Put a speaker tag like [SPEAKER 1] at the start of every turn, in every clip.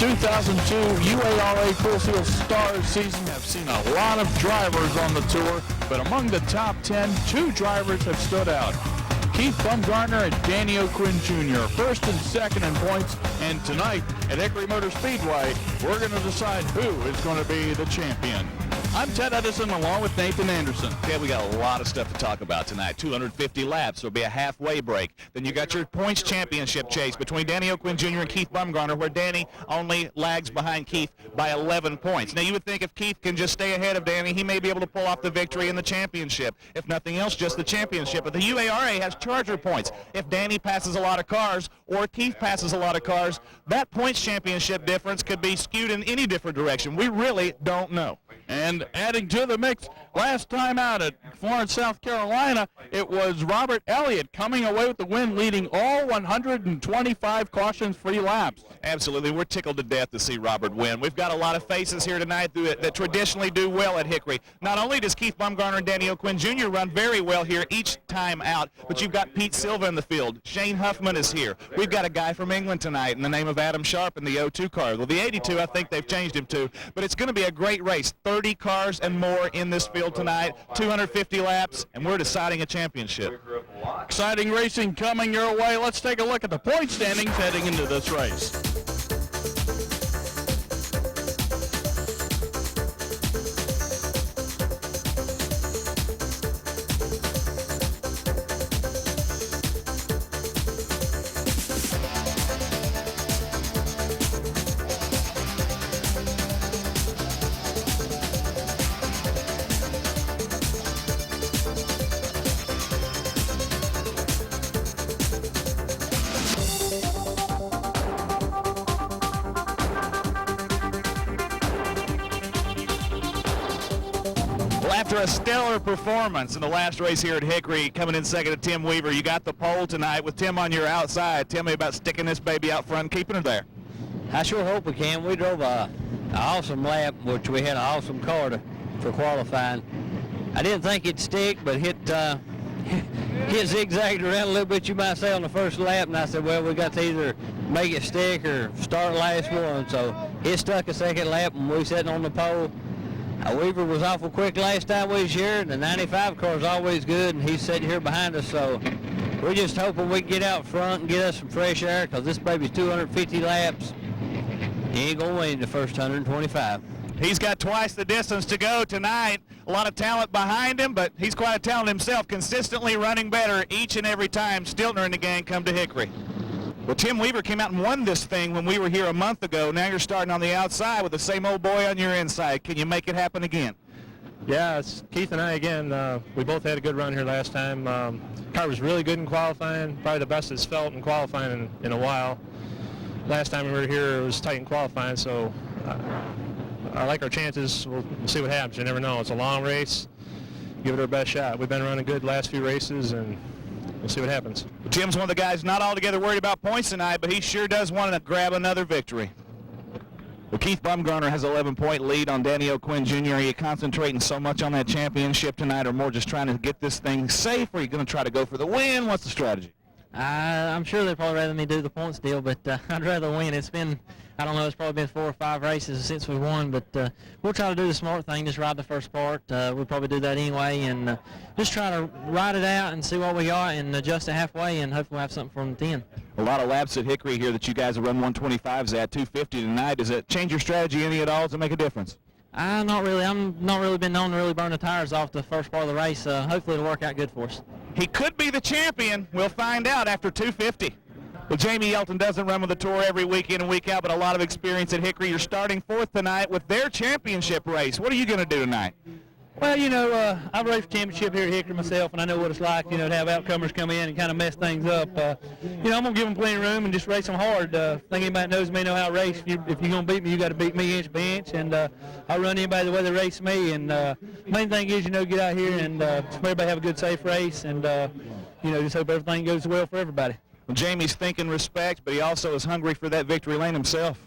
[SPEAKER 1] 2002 UARA Full Field Stars season have seen a lot of drivers on the tour, but among the top 10, 2 drivers have stood out. Keith Bumgarner and Danny O'Quinn Jr., first and second in points, and tonight at Hickory Motor Speedway, we're going to decide who is going to be the champion. I'm Ted Edison along with Nathan Anderson.
[SPEAKER 2] Yeah, we got a lot of stuff to talk about tonight. 250 laps. There'll be a halfway break. Then you got your points championship chase between Danny O'Quinn Jr. and Keith Bumgarner, where Danny only lags behind Keith by 11 points. Now, you would think if Keith can just stay ahead of Danny, he may be able to pull off the victory in the championship. If nothing else, just the championship. But the UARA has charger points. If Danny passes a lot of cars or Keith passes a lot of cars, that points championship difference could be skewed in any different direction. We really don't know.
[SPEAKER 1] And adding to the mix, last time out at Florence, South Carolina, it was Robert Elliott coming away with the win, leading all 125 caution-free laps.
[SPEAKER 2] Absolutely. We're tickled to death to see Robert win. We've got a lot of faces here tonight that traditionally do well at Hickory. Not only does Keith Bumgarner and Danny O'Quinn Jr. run very well here each time out, but you've got Pete Silva in the field. Shane Huffman is here. We've got a guy from England tonight in the name of Adam Sharp in the 02 car. Well, the 82, I think they've changed him to, but it's going to be a great race. 30 cars and more in this field tonight, 250 laps, and we're deciding a championship.
[SPEAKER 1] Exciting racing coming your way. Let's take a look at the point standings heading into this race.
[SPEAKER 2] After a stellar performance in the last race here at Hickory, coming in second to Tim Weaver, you got the pole tonight with Tim on your outside. Tell me about sticking this baby out front and keeping her there.
[SPEAKER 3] I sure hope we can. We drove an awesome lap, which we had an awesome car for qualifying. I didn't think it'd stick, but hit zigzagged around a little bit, you might say, on the first lap, and I said, well, we got to either make it stick or start last one. So it stuck a second lap, and we sitting on the pole. Weaver was awful quick last time we was here. The 95 car is always good, and he's sitting here behind us, so we're just hoping we can get out front and get us some fresh air, because this baby's 250 laps. He ain't going to win the first 125.
[SPEAKER 2] He's got twice the distance to go tonight. A lot of talent behind him, but he's quite a talent himself, consistently running better each and every time Stiltner and the gang come to Hickory. Well, Tim Weaver came out and won this thing when we were here a month ago. Now you're starting on the outside with the same old boy on your inside. Can you make it happen again?
[SPEAKER 4] Yeah, it's Keith and I again. We both had a good run here last time. Car was really good in qualifying, probably the best it's felt in qualifying in a while. Last time we were here, it was tight in qualifying, so I like our chances. We'll see what happens. You never know. It's a long race. Give it our best shot. We've been running good last few races, and we'll see what happens.
[SPEAKER 2] Tim's one of the guys not altogether worried about points tonight, but he sure does want to grab another victory. Well, Keith Bumgarner has an 11-point lead on Danny O'Quinn Jr. Are you concentrating so much on that championship tonight, or more just trying to get this thing safe? Or are you going to try to go for the win? What's the strategy?
[SPEAKER 3] I'm sure they'd probably rather me do the points deal, but I'd rather win. It's been, I don't know, it's probably been 4 or 5 races since we won, but we'll try to do the smart thing, just ride the first part. We'll probably do that anyway, and just try to ride it out and see what we got and adjust it halfway, and hopefully we'll have something from the 10.
[SPEAKER 2] A lot of laps at Hickory here that you guys have run 125s at, 250 tonight. Does it change your strategy any at all to make a difference?
[SPEAKER 3] Not really. I'm not really been known to really burn the tires off the first part of the race. Hopefully it'll work out good for us.
[SPEAKER 2] He could be the champion. We'll find out after 250. Well, Jamie Yelton doesn't run with the Tour every week in and week out, but a lot of experience at Hickory. You're starting 4th tonight with their championship race. What are you going to do tonight?
[SPEAKER 5] Well, you know, I've raced championship here at Hickory myself, and I know what it's like, you know, to have outcomers come in and kind of mess things up. You know, I'm going to give them plenty of room and just race them hard. I think anybody knows me know how to race. If you're going to beat me, you got to beat me inch by inch, and I'll run anybody the way they race me. And main thing is, you know, get out here and everybody have a good, safe race, and, you know, just hope everything goes well for everybody.
[SPEAKER 2] Well, Jamie's thinking respect, but he also is hungry for that victory lane himself.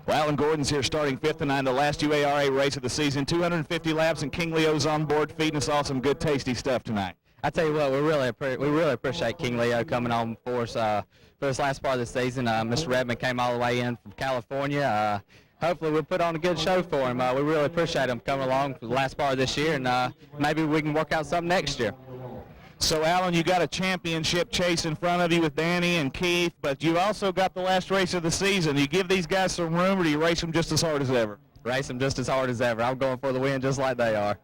[SPEAKER 2] Well, Alan Gordon's here starting 5th tonight, the last UARA race of the season. 250 laps, and King Leo's on board feeding us all some good, tasty stuff tonight.
[SPEAKER 3] I tell you what, we really appreciate King Leo coming on for us for this last part of the season. Mr. Redmond came all the way in from California. Hopefully we'll put on a good show for him. We really appreciate him coming along for the last part of this year, and maybe we can work out something next year.
[SPEAKER 2] So, Alan, you got a championship chase in front of you with Danny and Keith, but you also got the last race of the season. You give these guys some room, or do you race them just as hard as ever?
[SPEAKER 3] Race them just as hard as ever. I'm going for the win just like they are.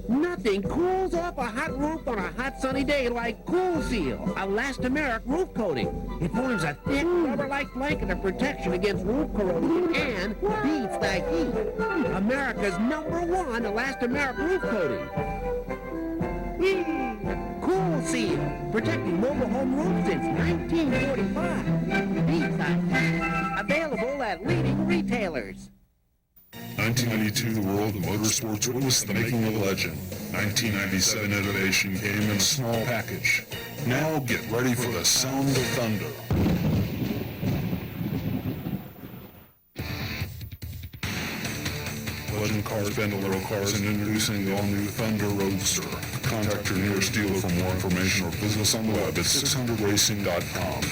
[SPEAKER 6] Nothing cools off a hot roof on a hot sunny day like Cool Seal, elastomeric roof coating. It forms a thick rubber-like blanket of protection against roof corrosion and beats the heat. America's #1 elastomeric roof coating. Cool Seal, protecting mobile home roofs since 1945. Beats the heat. Available at leading retailers.
[SPEAKER 7] 1992, the world of motorsports witnessed the making of a legend. 1997 innovation came in a small package. Now get ready for the sound of thunder. Legend Cars, Bandolero Cars, and introducing the all-new Thunder Roadster. Contact your nearest dealer for more information or visit us on the web at 600racing.com.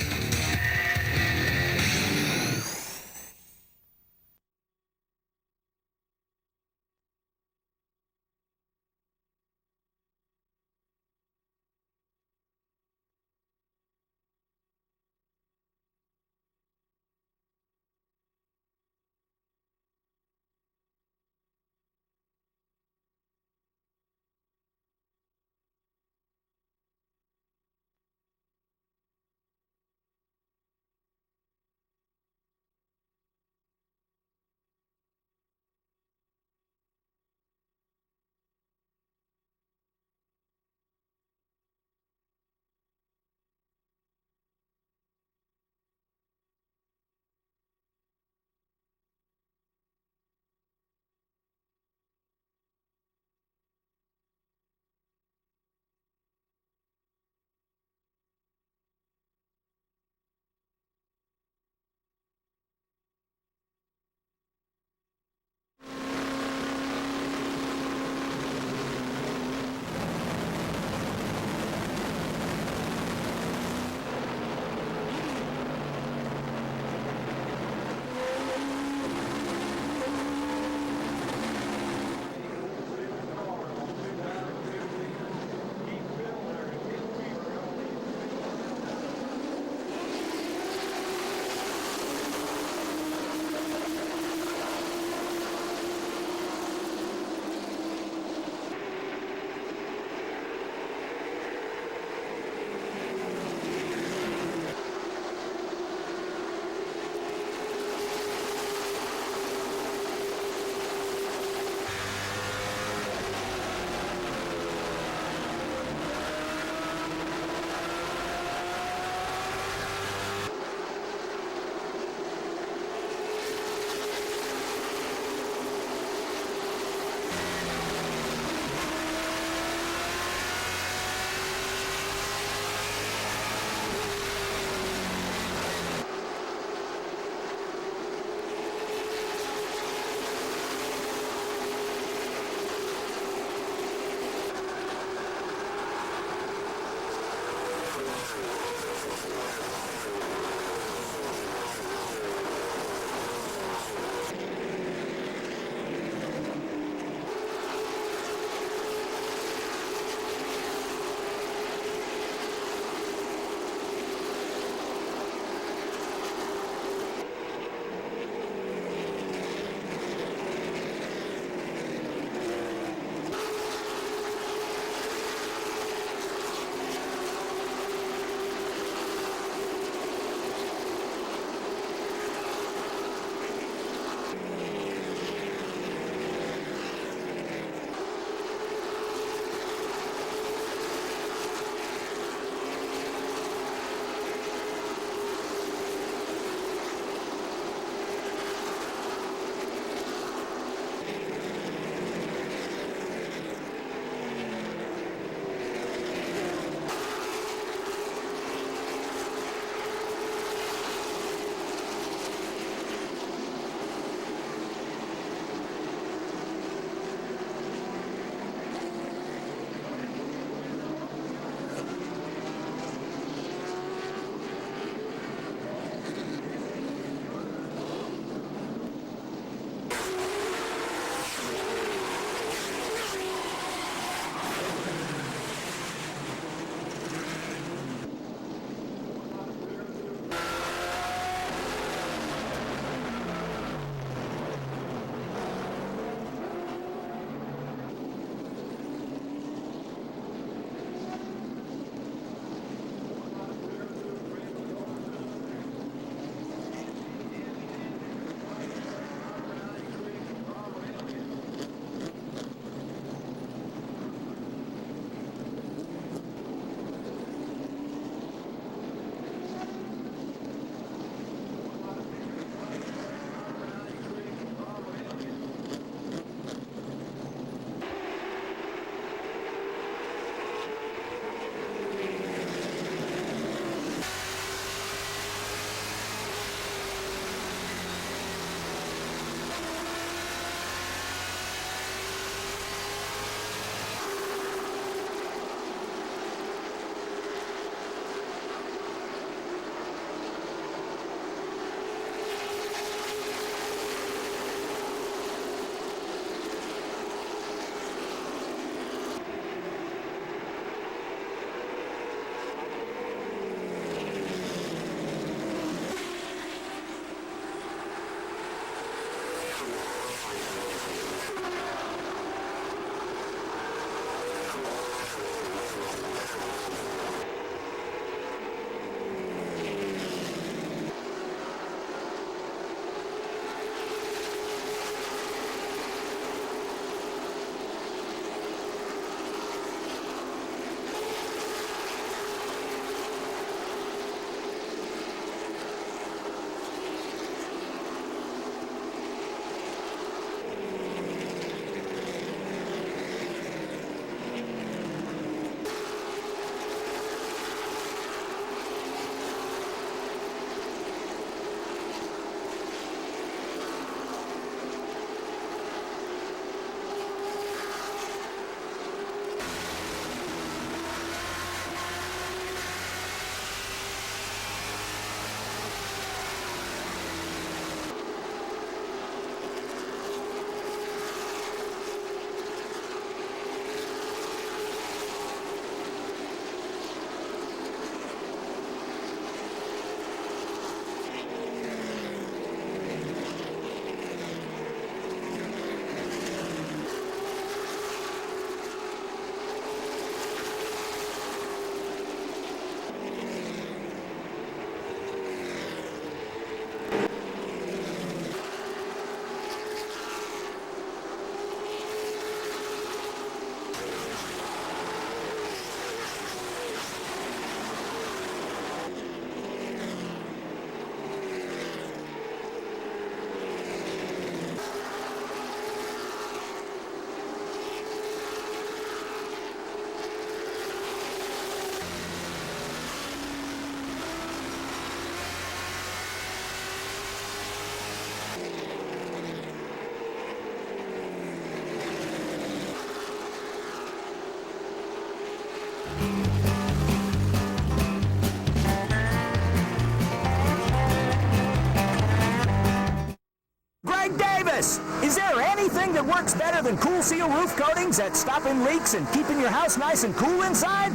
[SPEAKER 8] Greg Davis. Is there anything that works better than Cool Seal roof coatings at stopping leaks and keeping your house nice and cool inside?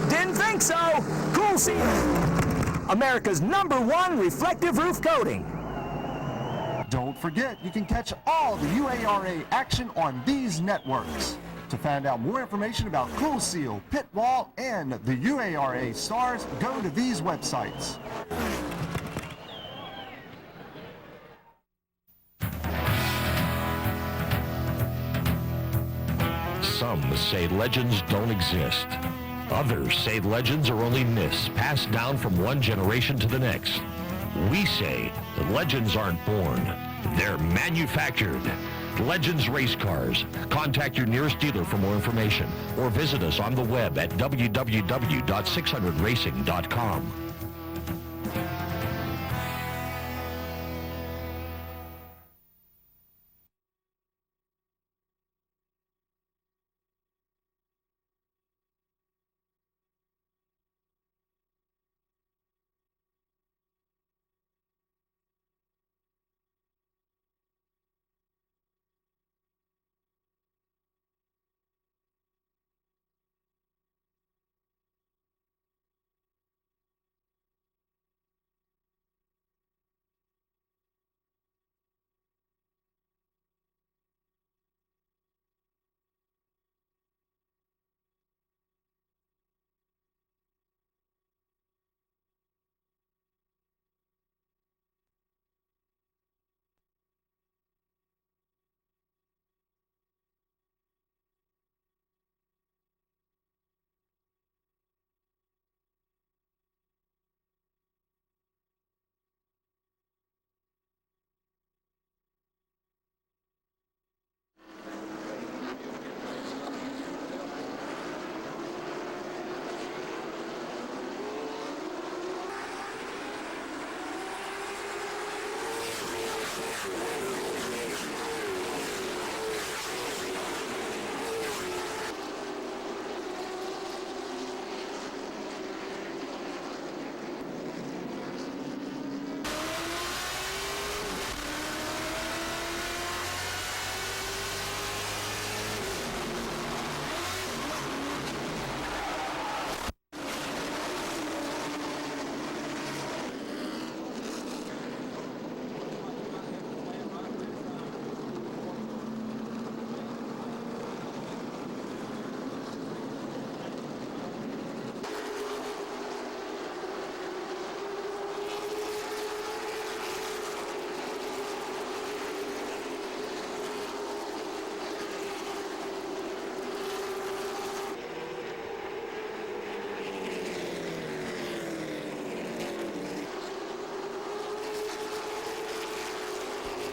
[SPEAKER 8] Didn't think so. Cool Seal, America's #1 reflective roof coating.
[SPEAKER 9] Don't forget, you can catch all the UARA action on these networks. To find out more information about Cool Seal, Pit Wall, and the UARA stars, go to these websites.
[SPEAKER 10] Some say legends don't exist. Others say legends are only myths passed down from one generation to the next. We say that legends aren't born, they're manufactured. Legends Race Cars. Contact your nearest dealer for more information or visit us on the web at www.600racing.com.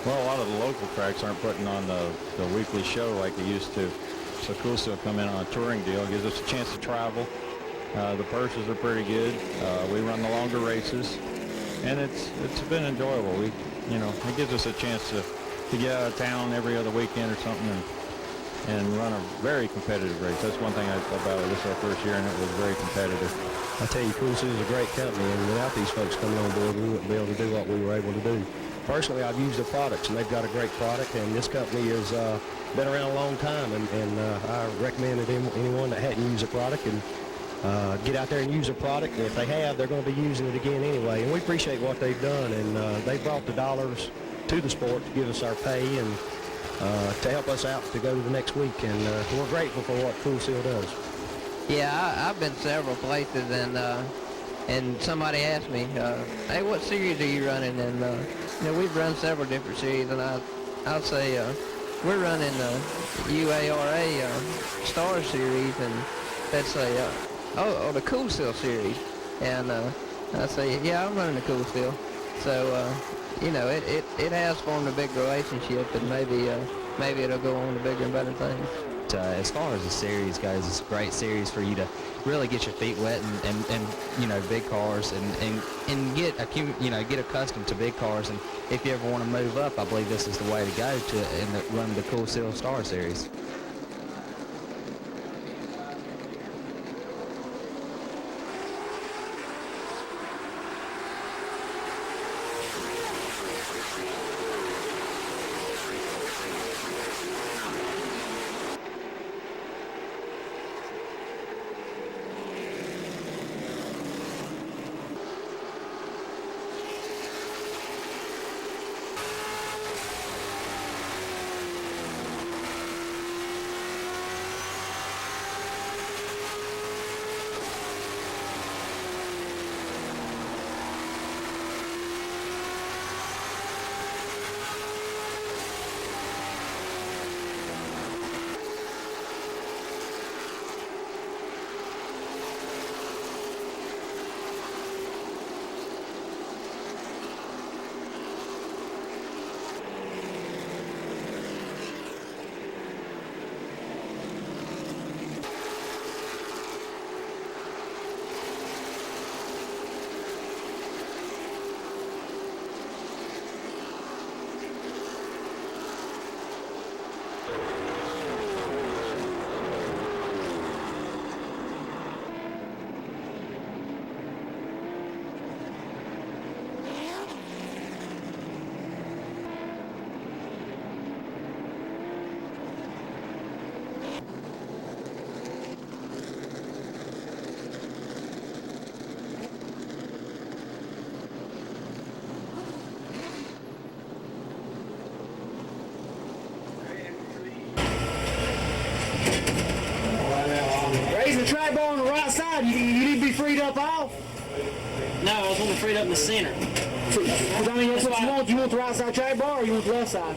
[SPEAKER 11] Well, a lot of the local tracks aren't putting on the weekly show like they used to. So Cool Seal come in on a touring deal. It gives us a chance to travel. The purses are pretty good. We run the longer races, and it's been enjoyable. It gives us a chance to get out of town every other weekend or something and run a very competitive race. That's one thing I about it. This is our first year, and it was very competitive.
[SPEAKER 12] I tell you, Cool Seal is a great company, and without these folks coming on board, we wouldn't be able to do what we were able to do. Personally, I've used their products, and they've got a great product, and this company has been around a long time, and I recommend that anyone that hadn't used the product and get out there and use the product. And if they have, they're going to be using it again anyway, and we appreciate what they've done, and they brought the dollars to the sport to give us our pay and to help us out to go to the next week, and we're grateful for what Cool Seal does.
[SPEAKER 3] Yeah, I've been several places, and somebody asked me, hey, what series are you running? And we've run several different series, and I'll say we're running the UARA Star Series, and that's the Cool Seal Series. And I say, yeah, I'm running the Cool Seal. So it has formed a big relationship, and maybe it'll go on to bigger and better things.
[SPEAKER 13] As far as the series goes, it's a great series for you to really get your feet wet and big cars and get accustomed to big cars. And if you ever want to move up, I believe this is the way to go run the Cool Seal Star Series.
[SPEAKER 14] raising the track bar on the right side, you need to be freed up off?
[SPEAKER 15] No, I was wanting to free it up in the center.
[SPEAKER 14] Because, I mean, that's what you want. You want the right side track bar or you want the left side?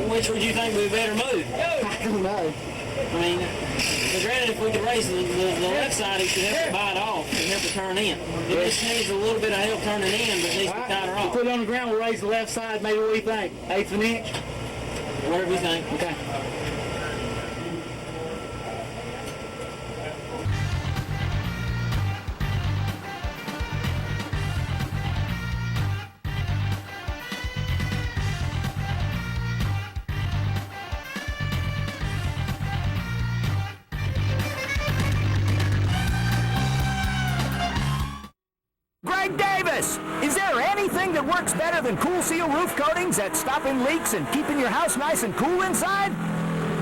[SPEAKER 15] Which would you think would be better move?
[SPEAKER 14] I don't know.
[SPEAKER 15] I mean, but granted, if we could raise the left side, it should help to bite off and help to turn in. It just needs a little bit of help turning in, but it needs to be tighter off.
[SPEAKER 14] We'll put it on the ground, we'll raise the left side, maybe what do you think? 1/8 of an inch?
[SPEAKER 15] Whatever you think.
[SPEAKER 14] Okay.
[SPEAKER 8] Greg Davis, is there anything that works better than Cool Seal roof coatings at stopping leaks and keeping your house nice and cool inside?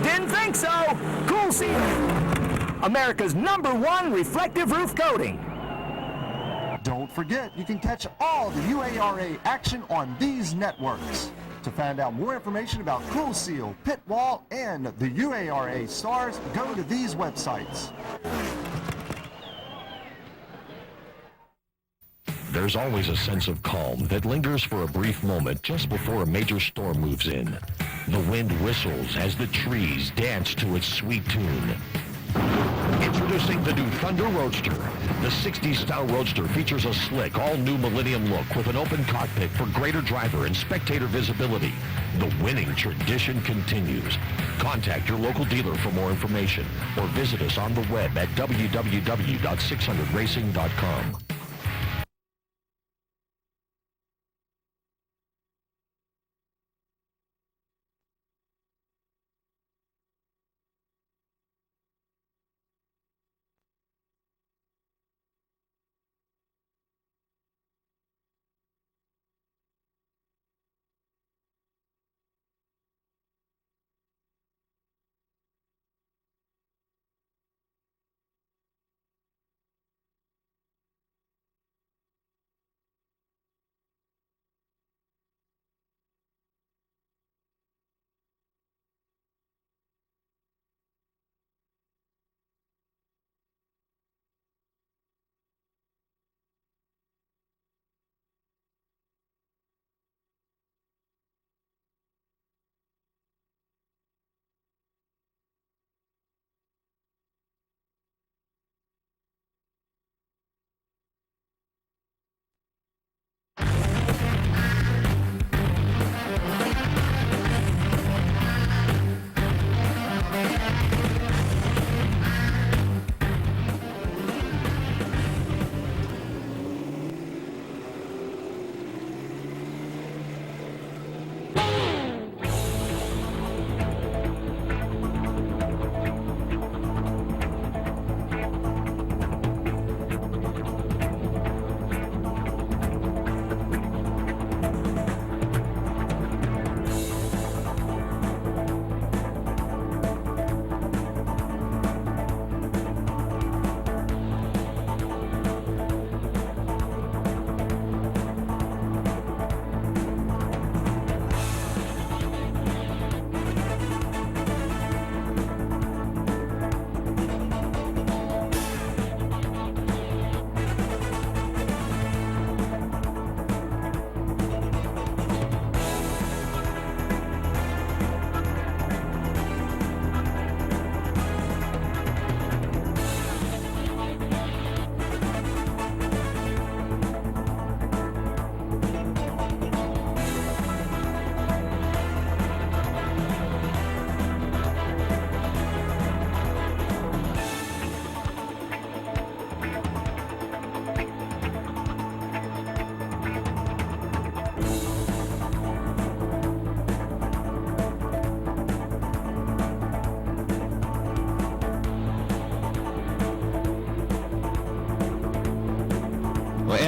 [SPEAKER 8] Didn't think so. Cool Seal, America's #1 reflective roof coating.
[SPEAKER 9] Don't forget, you can catch all the UARA action on these networks. To find out more information about Cool Seal, Pit Wall, and the UARA stars, go to these websites.
[SPEAKER 10] There's always a sense of calm that lingers for a brief moment just before a major storm moves in. The wind whistles as the trees dance to its sweet tune. Introducing the new Thunder Roadster. The 60s style Roadster features a slick, all-new Millennium look with an open cockpit for greater driver and spectator visibility. The winning tradition continues. Contact your local dealer for more information or visit us on the web at www.600racing.com.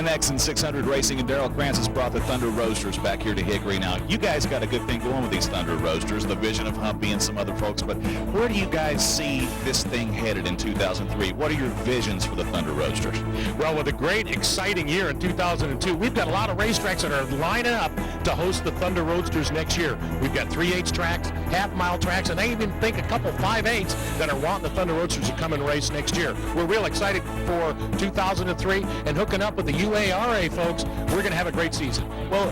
[SPEAKER 2] NX and 600 Racing and Darrell Krantz has brought the Thunder Roasters back here to Hickory. Now, you guys got a good thing going with these Thunder Roasters, the vision of Humpy and some other folks, but where do you guys see this thing headed in 2003? What are your visions for the Thunder Roasters?
[SPEAKER 16] Well, with a great, exciting year in 2002, we've got a lot of racetracks that are lining up to host the Thunder Roadsters next year. We've got 3/8 tracks, half-mile tracks, and I even think a couple 5/8s that are wanting the Thunder Roadsters to come and race next year. We're real excited for 2003, and hooking up with the UARA folks, we're going to have a great season.
[SPEAKER 2] Well,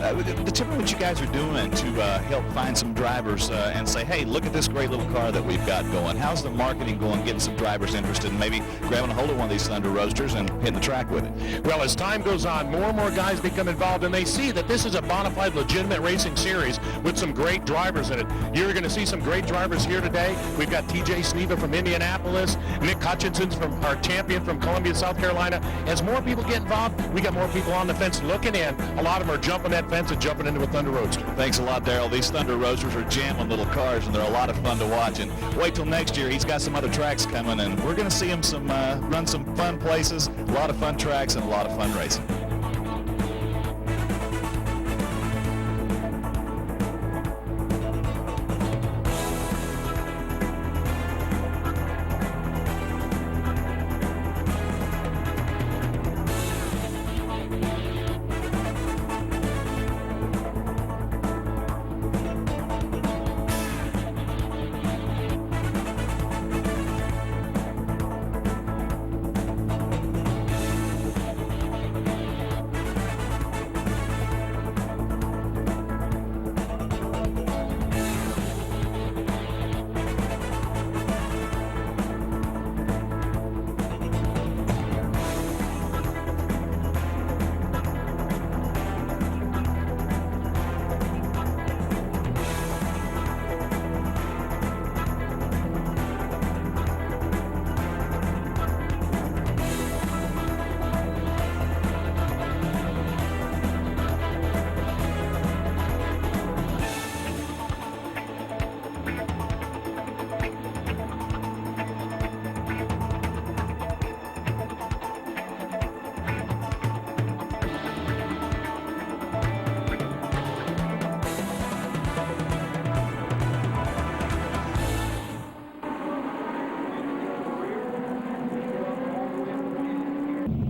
[SPEAKER 2] tell me what you guys are doing to help find some drivers and say, hey, look at this great little car that we've got going. How's the marketing going, getting some drivers interested in maybe grabbing a hold of one of these Thunder Roasters and hitting the track with it?
[SPEAKER 16] Well, as time goes on, more and more guys become involved, and they see that this is a bona fide, legitimate racing series with some great drivers in it. You're going to see some great drivers here today. We've got TJ Sneva from Indianapolis, Nick Hutchinson's from our champion from Columbia, South Carolina. As more people get involved, we got more people on the fence looking in. A lot of them are jumping that fence and jumping into a Thunder Roadster.
[SPEAKER 2] Thanks a lot, Darrell. These Thunder Roasters are jamming little cars, and they're a lot of fun to watch. And wait till next year. He's got some other tracks coming, and we're going to see him run some fun places, a lot of fun tracks, and a lot of fun racing.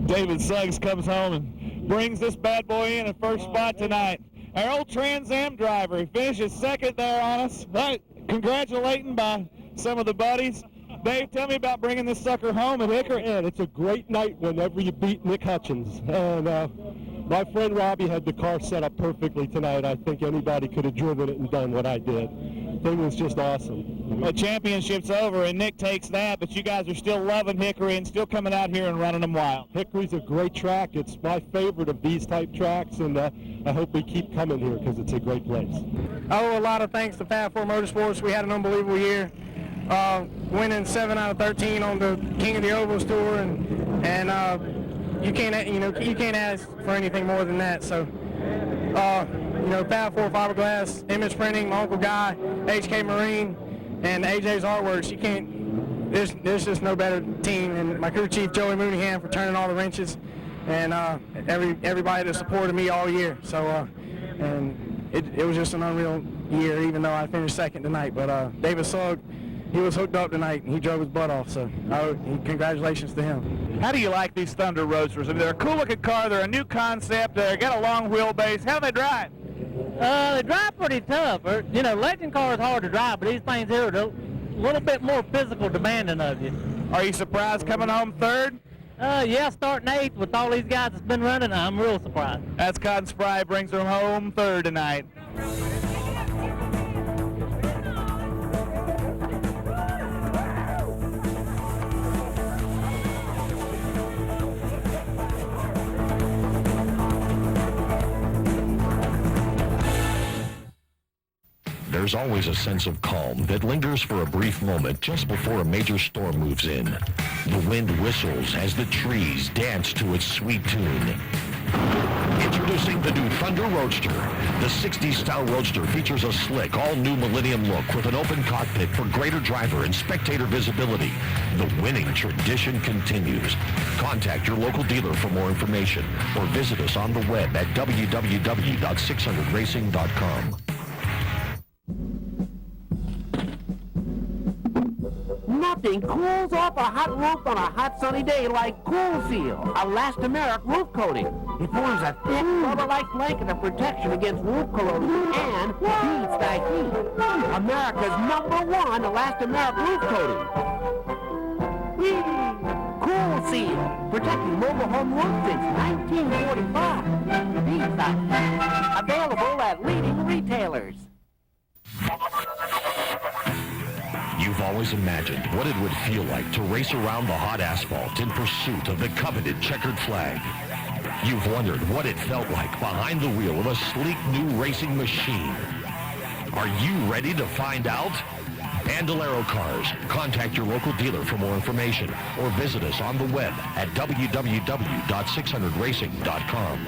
[SPEAKER 1] David Suggs comes home and brings this bad boy in at first spot tonight. Our old Trans Am driver, he finishes second there on us. Congratulating by some of the buddies. Dave, tell me about bringing this sucker home at Hickory.
[SPEAKER 17] And it's a great night whenever you beat Nick Hutchins. And my friend Robbie had the car set up perfectly tonight. I think anybody could have driven it and done what I did. Thing was just awesome.
[SPEAKER 1] The championship's over, and Nick takes that, but you guys are still loving Hickory and still coming out here and running them wild.
[SPEAKER 17] Hickory's a great track. It's my favorite of these type tracks, and I hope we keep coming here because it's a great place.
[SPEAKER 18] I owe a lot of thanks to Fab 4 Motorsports. We had an unbelievable year, winning 7 out of 13 on the King of the Ovals Tour, and you can't ask for anything more than that. So, Fab 4 Fiberglass, Image Printing, my Uncle Guy, HK Marine, and AJ's Artworks. There's just no better team. And my crew chief Joey Mooneyham for turning all the wrenches, and everybody that supported me all year. So, and it was just an unreal year, even though I finished second tonight. But David Sugg, he was hooked up tonight, and he drove his butt off. So, congratulations to him.
[SPEAKER 1] How do you like these Thunder Roasters? I mean, they're a cool-looking car. They're a new concept. They got a long wheelbase. How do they drive?
[SPEAKER 19] They drive pretty tough. Legend cars hard to drive, but these things here are a little bit more physical demanding of you.
[SPEAKER 1] Are you surprised coming home third?
[SPEAKER 19] Yeah, starting 8th with all these guys that's been running, I'm real surprised.
[SPEAKER 1] That's Cotton Spry, brings her home third tonight.
[SPEAKER 10] There's always a sense of calm that lingers for a brief moment just before a major storm moves in. The wind whistles as the trees dance to its sweet tune. Introducing the new Thunder Roadster. The 60s style Roadster features a slick, all-new Millennium look with an open cockpit for greater driver and spectator visibility. The winning tradition continues. Contact your local dealer for more information or visit us on the web at www.600racing.com.
[SPEAKER 6] Nothing cools off a hot roof on a hot sunny day like Cool Seal, elastomeric roof coating. It forms a thick rubber-like blanket of protection against roof corrosion and beats the heat. America's #1 elastomeric roof coating. Whee! Cool Seal, protecting mobile home roofs since 1945. Beats the heat. Available at leading retailers.
[SPEAKER 10] You've always imagined what it would feel like to race around the hot asphalt in pursuit of the coveted checkered flag. You've wondered what it felt like behind the wheel of a sleek new racing machine. Are you ready to find out? Bandolero Cars. Contact your local dealer for more information or visit us on the web at www.600racing.com.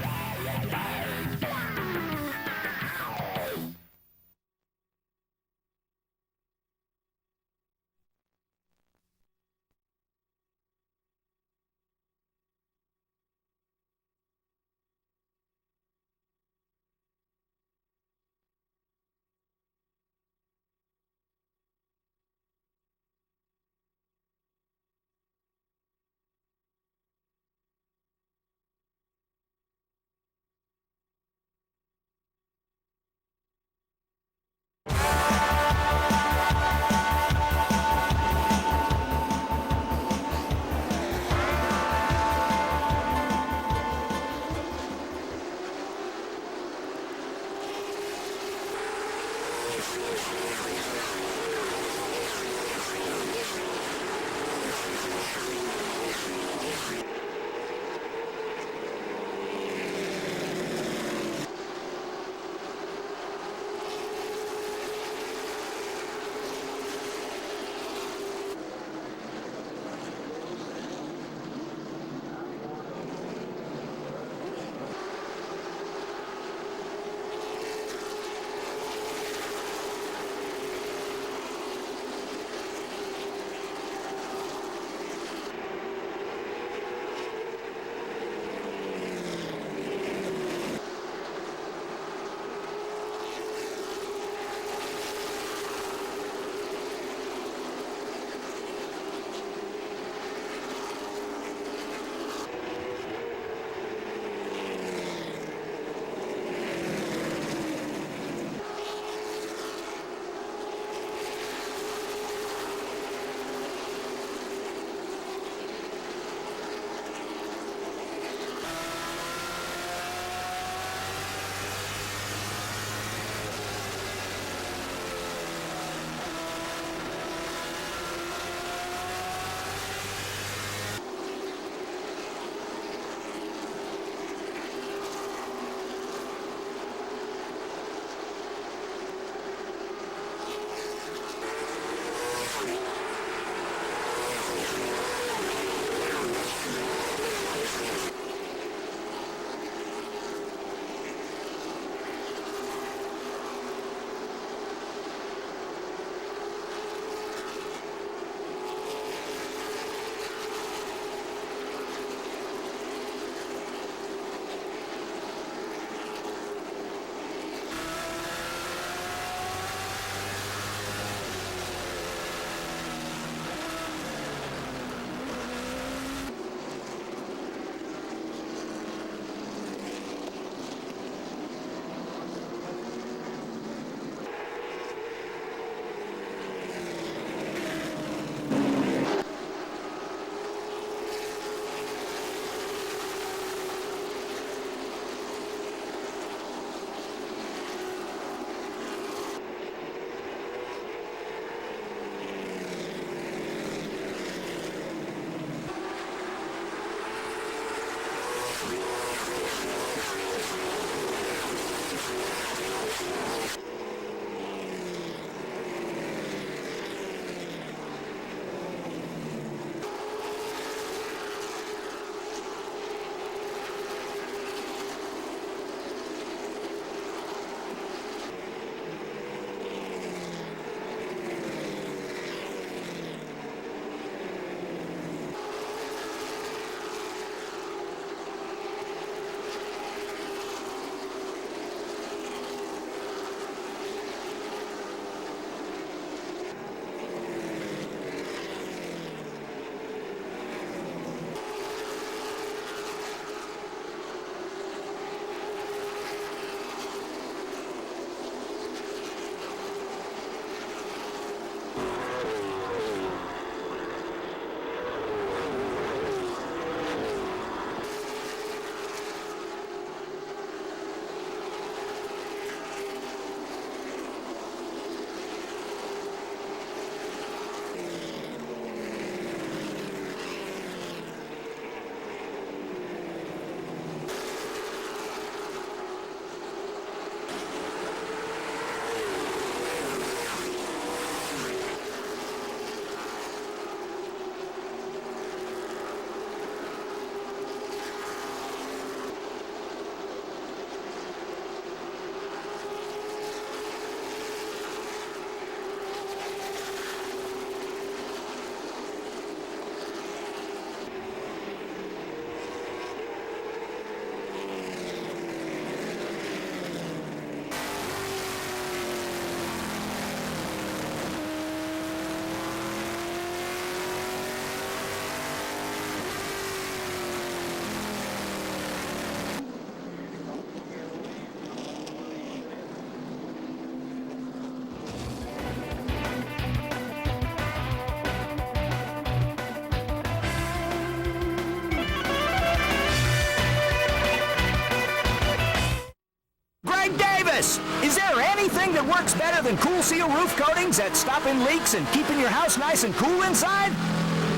[SPEAKER 8] that works better than Cool Seal roof coatings at stopping leaks and keeping your house nice and cool inside?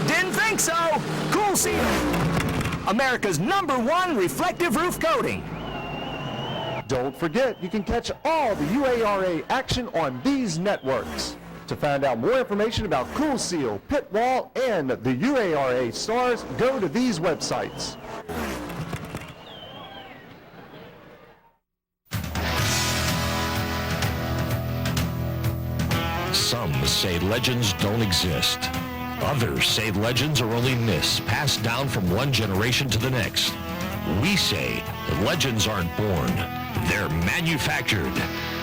[SPEAKER 8] Didn't think so. Cool Seal, America's #1 reflective roof coating.
[SPEAKER 9] Don't forget, you can catch all the UARA action on these networks. To find out more information about Cool Seal, Pit Wall, and the UARA stars, go to these websites.
[SPEAKER 10] Some say legends don't exist. Others say legends are only myths passed down from one generation to the next. We say that legends aren't born. They're manufactured.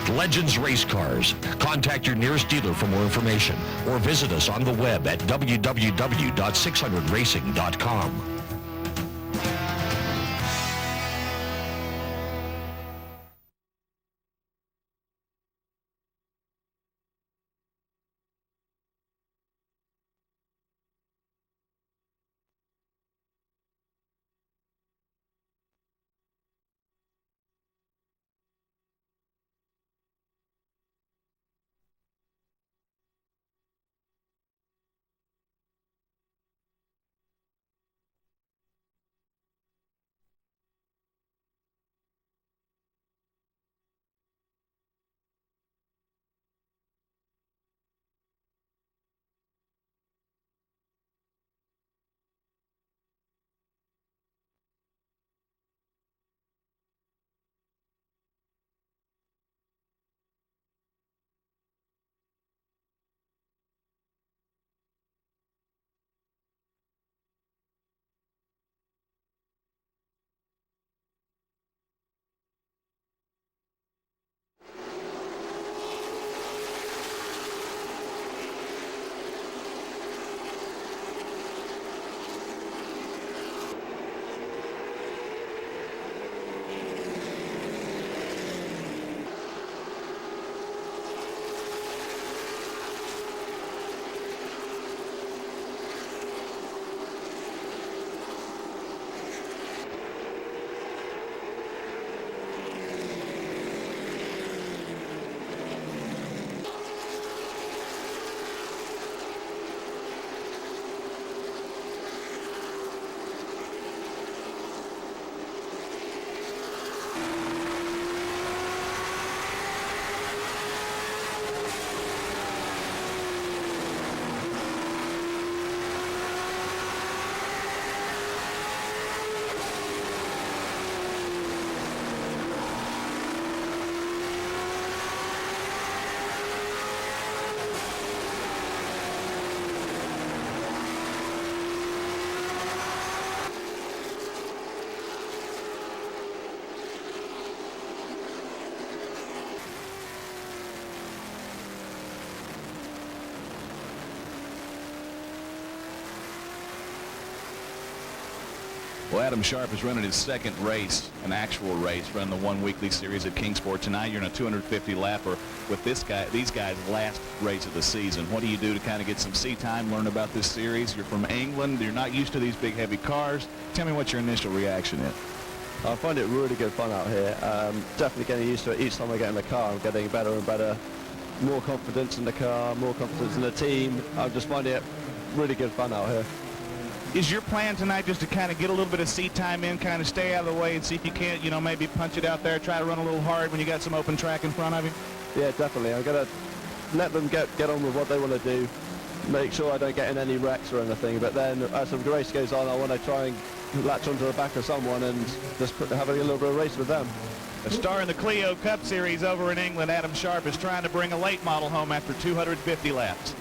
[SPEAKER 10] Legends Race Cars. Contact your nearest dealer for more information or visit us on the web at www.600racing.com.
[SPEAKER 2] Well, Adam Sharp is running his second race, an actual race, running the one weekly series at Kingsport. Tonight you're in a 250 lapper with these guys' last race of the season. What do you do to kind of get some seat time, learn about this series? You're from England. You're not used to these big, heavy cars. Tell me what your initial reaction is.
[SPEAKER 12] I find it really good fun out here. Definitely getting used to it. Each time I get in the car, I'm getting better and better. More confidence in the car, more confidence in the team. I'm just finding it really good fun out here.
[SPEAKER 2] Is your plan tonight just to kind of get a little bit of seat time in, kind of stay out of the way and see if you can't, you know, maybe punch it out there, try to run a little hard when you got some open track in front of you?
[SPEAKER 12] Yeah, definitely. I'm going to let them get on with what they want to do, make sure I don't get in any wrecks or anything. But then as the race goes on, I want to try and latch onto the back of someone and just have a little bit of race with them.
[SPEAKER 2] A star in the Clio Cup Series over in England, Adam Sharp is trying to bring a late model home after 250 laps.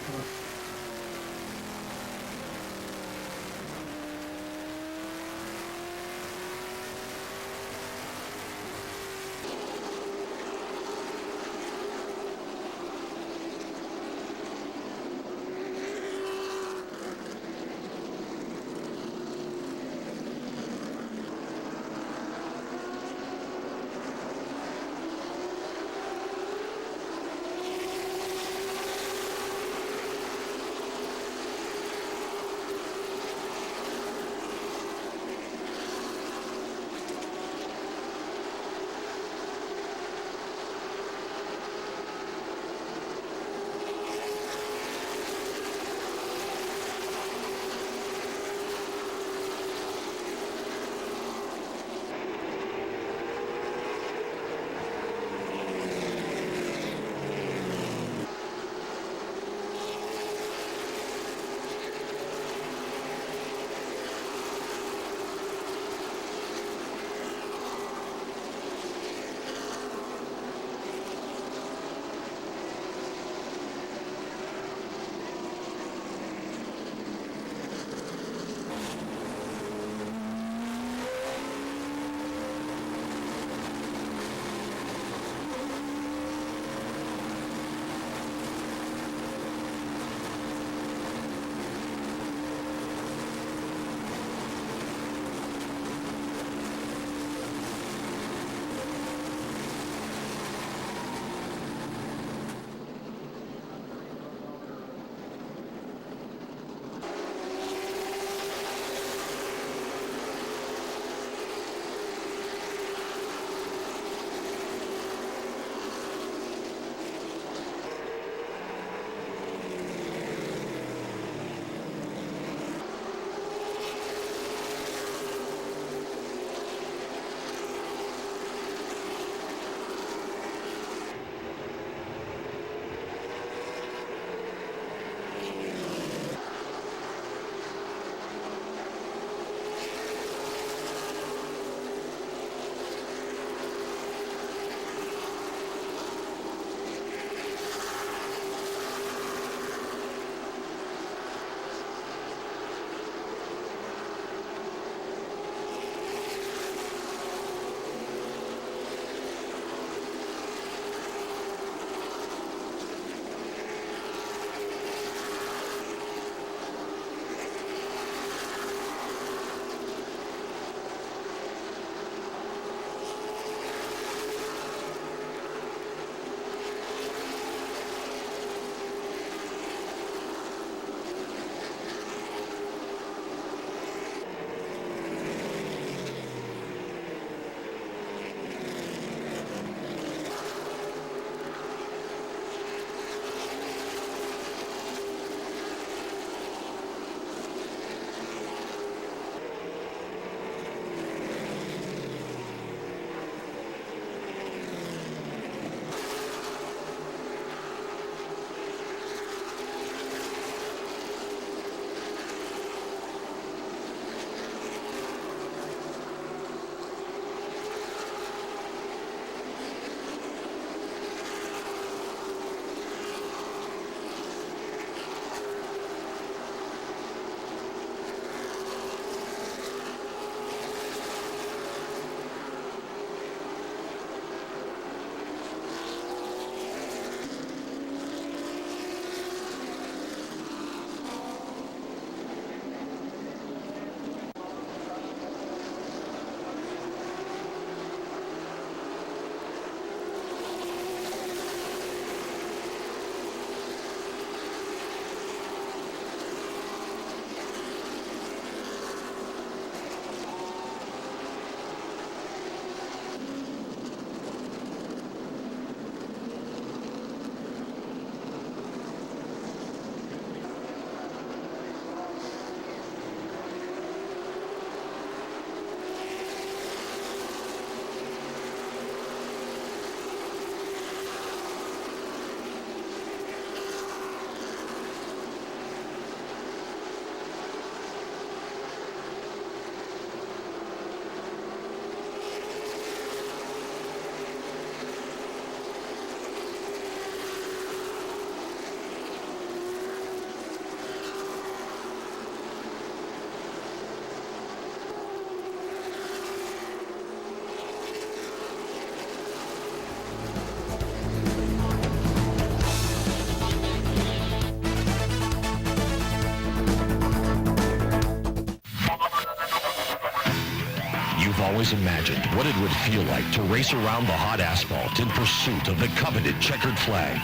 [SPEAKER 10] always imagined what it would feel like to race around the hot asphalt in pursuit of the coveted checkered flag.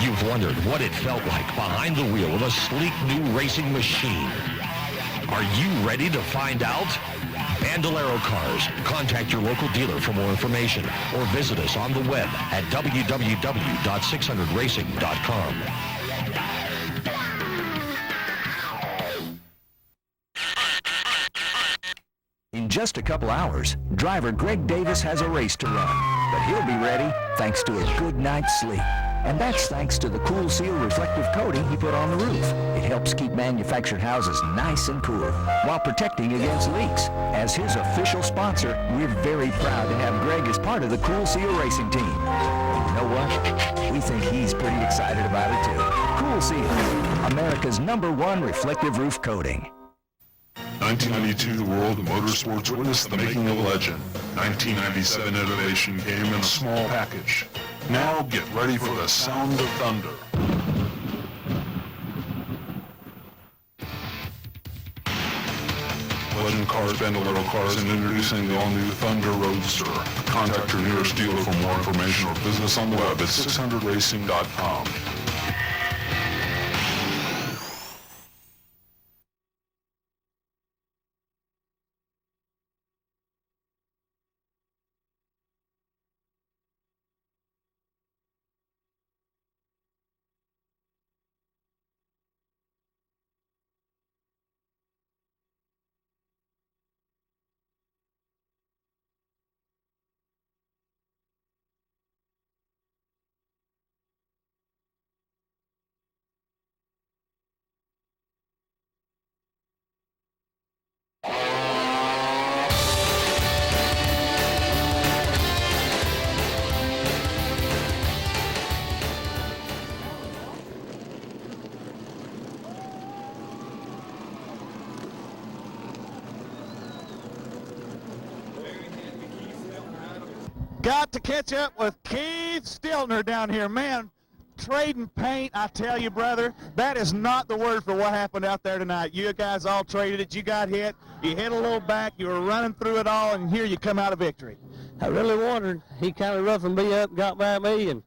[SPEAKER 10] You've wondered what it felt like behind the wheel of a sleek new racing machine. Are you ready to find out? Bandolero Cars. Contact your local dealer for more information or visit us on the web at www.600racing.com.
[SPEAKER 8] In just a couple hours, driver Greg Davis has a race to run, but he'll be ready thanks to a good night's sleep. And that's thanks to the Cool Seal reflective coating he put on the roof. It helps keep manufactured houses nice and cool while protecting against leaks. As his official sponsor, we're very proud to have Greg as part of the Cool Seal racing team. And you know what? We think he's pretty excited about it too. Cool Seal, America's #1 reflective roof coating.
[SPEAKER 7] 1992, the world of motorsports witnessed the making of a legend. 1997 innovation came in a small package. Now get ready for the sound of thunder. Legend Cars, Bandolero Cars, and introducing the all-new Thunder Roadster. Contact your nearest dealer for more information or visit us on the web at 600racing.com.
[SPEAKER 2] Got to catch up with Keith Stiltner down here. Man, trading paint, I tell you, brother, that is not the word for what happened out there tonight. You guys all traded it. You got hit. You hit a little back. You were running through it all, and here you come out of victory.
[SPEAKER 3] I really wondered. He kind of roughened me up and got by me, and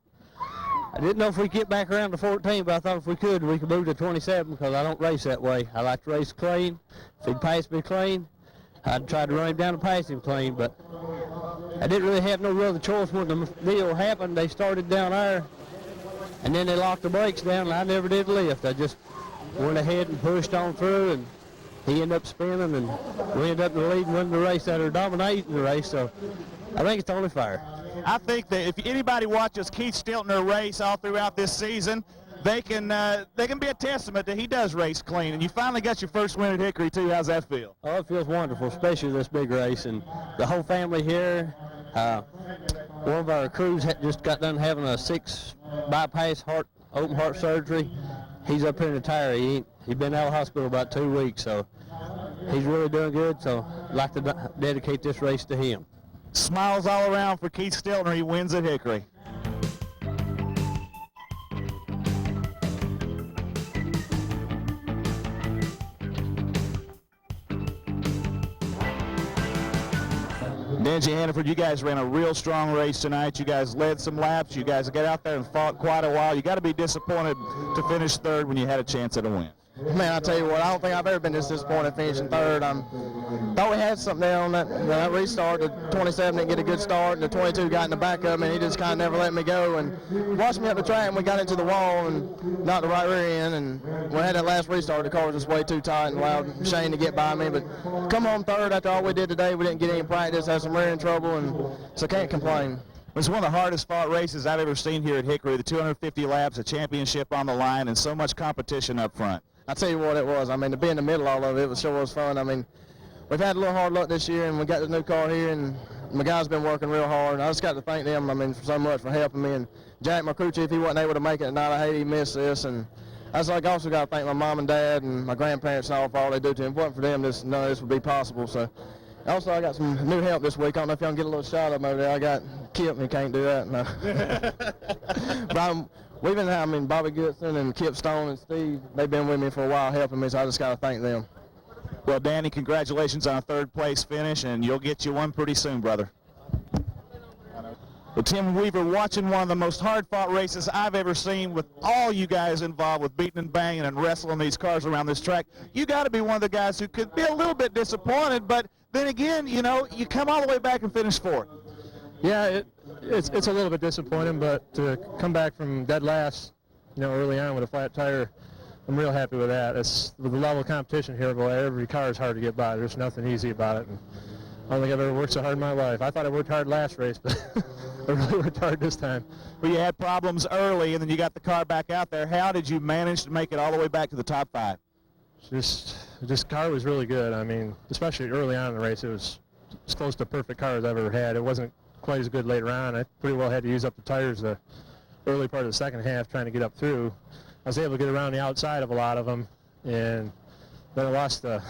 [SPEAKER 3] I didn't know if we could get back around to 14, but I thought if we could move to 27 because I don't race that way. I like to race clean. If he'd pass me clean, I'd try to run him down and pass him clean, but I didn't really have no other choice when the deal happened. They started down there, and then they locked the brakes down, and I never did lift. I just went ahead and pushed on through, and he ended up spinning, and we ended up in the lead and winning the race out of dominating the race, so I think it's only fair.
[SPEAKER 2] I think that if anybody watches Keith Stiltner race all throughout this season, they can be a testament that he does race clean. And you finally got your first win at Hickory, too. How's that feel?
[SPEAKER 3] Oh, it feels wonderful, especially this big race. And the whole family here, one of our crews just got done having a 6 bypass open heart surgery. He's up here in the tire. He's been out of the hospital about 2 weeks, so he's really doing good. So I'd like to dedicate this race to him.
[SPEAKER 2] Smiles all around for Keith Stiltner. He wins at Hickory. Nancy Hannaford, you guys ran a real strong race tonight. You guys led some laps. You guys got out there and fought quite a while. You got to be disappointed to finish third when you had a chance at a win.
[SPEAKER 20] Man, I tell you what, I don't think I've ever been this disappointed finishing third. Thought we had something there on that restart. The 27 didn't get a good start, and the 22 got in the back of me, and he just kind of never let me go. And watched me up the track, and we got into the wall and knocked the right rear end. And when we had that last restart, the car was just way too tight and allowed Shane to get by me. But come home third after all we did today. We didn't get any practice, had some rear end trouble, and so can't complain.
[SPEAKER 2] It's one of the hardest fought races I've ever seen here at Hickory. The 250 laps, a championship on the line, and so much competition up front.
[SPEAKER 20] I tell you what it was. I mean, to be in the middle of all of it, it sure was fun. I mean, we've had a little hard luck this year, and we got the new car here, and my guys been working real hard. I just got to thank them, I mean, for so much for helping me. And Jack, my crew chief, he wasn't able to make it tonight. I hate he missed this. And I also got to thank my mom and dad and my grandparents and all for all they do to him. If it wasn't for them, none of this would be possible. So, also, I got some new help this week. I don't know if y'all can get a little shot of them over there. I got Kip, he can't do that. No. But we've been, Bobby Goodson and Kip Stone and Steve, they've been with me for a while helping me, so I just got to thank them.
[SPEAKER 2] Well, Danny, congratulations on a third-place finish, and you'll get you one pretty soon, brother. Well, Tim Weaver, watching one of the most hard-fought races I've ever seen, with all you guys involved with beating and banging and wrestling these cars around this track, you got to be one of the guys who could be a little bit disappointed, but then again, you know, you come all the way back and finish fourth.
[SPEAKER 4] Yeah, it's a little bit disappointing, but to come back from dead last, you know, early on with a flat tire, I'm real happy with that. It's with the level of competition here, boy, every car is hard to get by. There's nothing easy about it. And I don't think I've ever worked so hard in my life. I thought I worked hard last race, but I really worked hard this time.
[SPEAKER 2] Well, you had problems early, and then you got the car back out there. How did you manage to make it all the way back to the top 5?
[SPEAKER 4] This car was really good. I mean, especially early on in the race, it was as close to perfect car as I've ever had. It wasn't quite as good later on. I pretty well had to use up the tires the early part of the second half trying to get up through. I was able to get around the outside of a lot of them, and then I lost the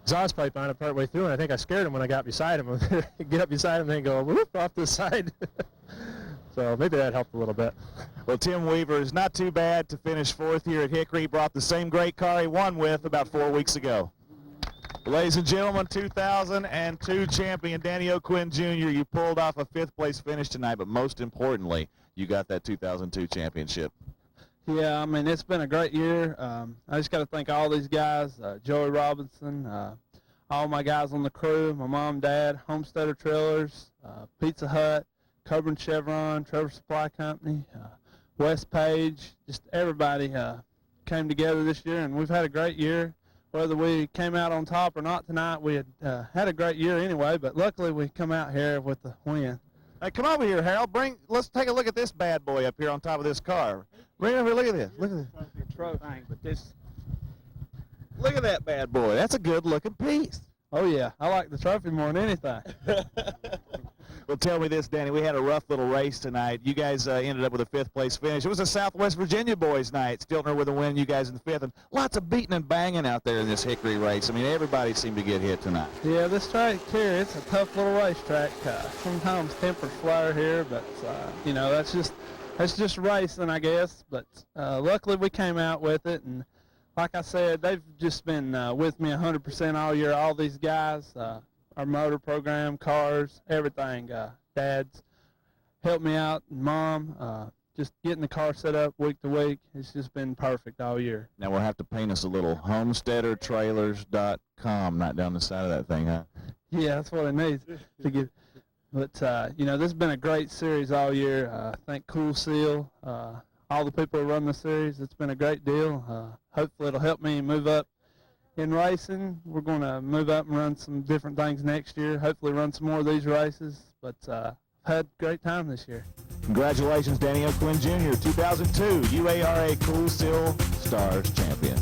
[SPEAKER 4] exhaust pipe on it part way through, and I think I scared him when I got beside him. Get up beside him and then go whoop off this side. So maybe that helped a little bit.
[SPEAKER 2] Well, Tim Weaver is not too bad to finish fourth here at Hickory. He brought the same great car he won with about 4 weeks ago. Ladies and gentlemen, 2002 champion Danny O'Quinn Jr., you pulled off a 5th place finish tonight, but most importantly, you got that 2002 championship.
[SPEAKER 21] Yeah, I mean, it's been a great year. I just got to thank all these guys, Joey Robinson, all my guys on the crew, my mom, dad, Homesteader Trailers, Pizza Hut, Coburn Chevron, Trevor Supply Company, West Page, just everybody came together this year, and we've had a great year. Whether we came out on top or not tonight, we had a great year anyway, but luckily we come out here with the win.
[SPEAKER 2] Hey, come over here, Harold. Let's take a look at this bad boy up here on top of this car. Bring it over here. Look at this. Look at this. Look at that bad boy. That's a good-looking piece.
[SPEAKER 21] Oh, yeah. I like the trophy more than anything.
[SPEAKER 2] Well, tell me this, Danny. We had a rough little race tonight. You guys ended up with a 5th place finish. It was a Southwest Virginia boys night. Stiltner with a win, you guys in the 5th. And lots of beating and banging out there in this Hickory race. I mean, everybody seemed to get hit tonight.
[SPEAKER 21] Yeah, this track here, it's a tough little racetrack. Sometimes tempers flare here, but, you know, that's just racing, I guess. But luckily we came out with it. And like I said, they've just been with me 100% all year, all these guys. Our motor program, cars, everything. Dads helped me out, and Mom, just getting the car set up week to week. It's just been perfect all year.
[SPEAKER 2] Now we'll have to paint us a little homesteadertrailers.com right down the side of that thing, huh?
[SPEAKER 21] Yeah, that's what it needs to get. But, you know, this has been a great series all year. Thank Cool Seal, all the people who run the series. It's been a great deal. Hopefully it'll help me move up in racing. We're going to move up and run some different things next year, hopefully run some more of these races, but I've had a great time this year.
[SPEAKER 2] Congratulations, Danny O'Quinn Jr., 2002 UARA Cool Seal Stars champion.